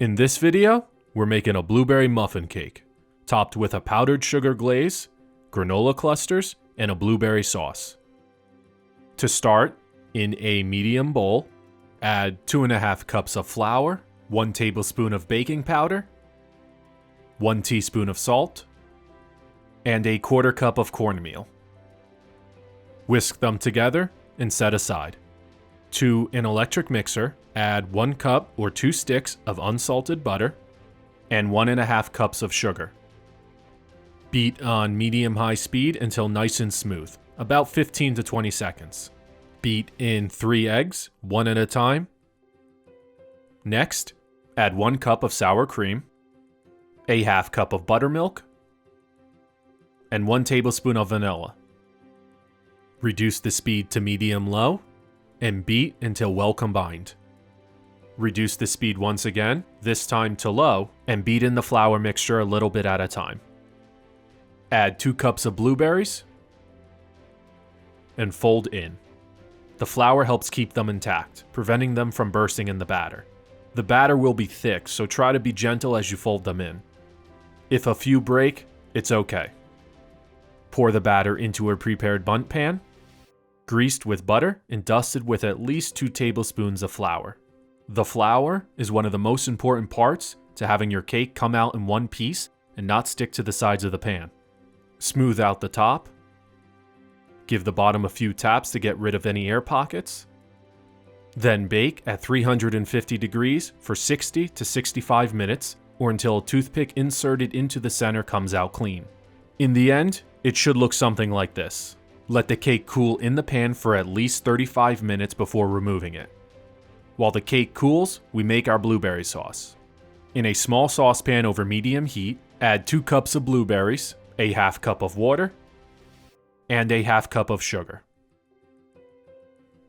In this video, we're making a blueberry muffin cake, topped with a powdered sugar glaze, granola clusters, and a blueberry sauce. To start, in a medium bowl, add 2.5 cups of flour, 1 tablespoon of baking powder, 1 teaspoon of salt, and a 1/4 cup of cornmeal. Whisk them together and set aside. To an electric mixer, add 1 cup or 2 sticks of unsalted butter and 1.5 cups of sugar. Beat on medium-high speed until nice and smooth, about 15 to 20 seconds. Beat in 3 eggs, one at a time. Next, add 1 cup of sour cream, a 1/2 cup of buttermilk, and 1 tablespoon of vanilla. Reduce the speed to medium-low and beat until well combined. Reduce the speed once again, this time to low, and beat in the flour mixture a little bit at a time. Add 2 cups of blueberries and fold in. The flour helps keep them intact, preventing them from bursting in the batter. The batter will be thick, so try to be gentle as you fold them in. If a few break, it's okay. Pour the batter into a prepared bundt pan, greased with butter and dusted with at least 2 tablespoons of flour. The flour is one of the most important parts to having your cake come out in one piece and not stick to the sides of the pan. Smooth out the top. Give the bottom a few taps to get rid of any air pockets. Then bake at 350 degrees for 60 to 65 minutes or until a toothpick inserted into the center comes out clean. In the end, it should look something like this. Let the cake cool in the pan for at least 35 minutes before removing it. While the cake cools, we make our blueberry sauce. In a small saucepan over medium heat, add 2 cups of blueberries, a 1/2 cup of water, and a 1/2 cup of sugar.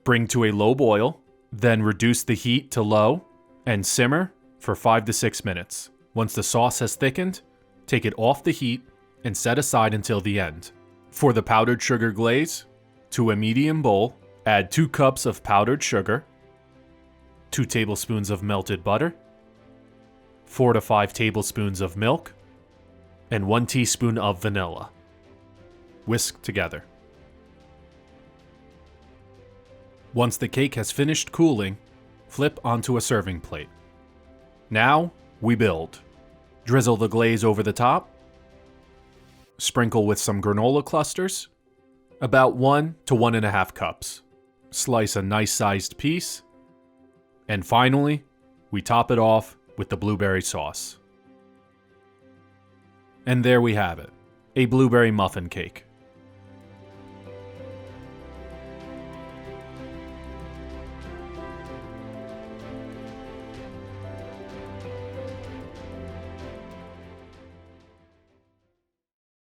Bring to a low boil, then reduce the heat to low and simmer for 5 to 6 minutes. Once the sauce has thickened, take it off the heat and set aside until the end. For the powdered sugar glaze, to a medium bowl, add 2 cups of powdered sugar, 2 tablespoons of melted butter, 4 to 5 tablespoons of milk, and 1 teaspoon of vanilla. Whisk together. Once the cake has finished cooling, flip onto a serving plate. Now, we build. Drizzle the glaze over the top. Sprinkle with some granola clusters, about 1 to 1.5 cups. Slice a nice-sized piece. And finally, we top it off with the blueberry sauce. And there we have it, a blueberry muffin cake.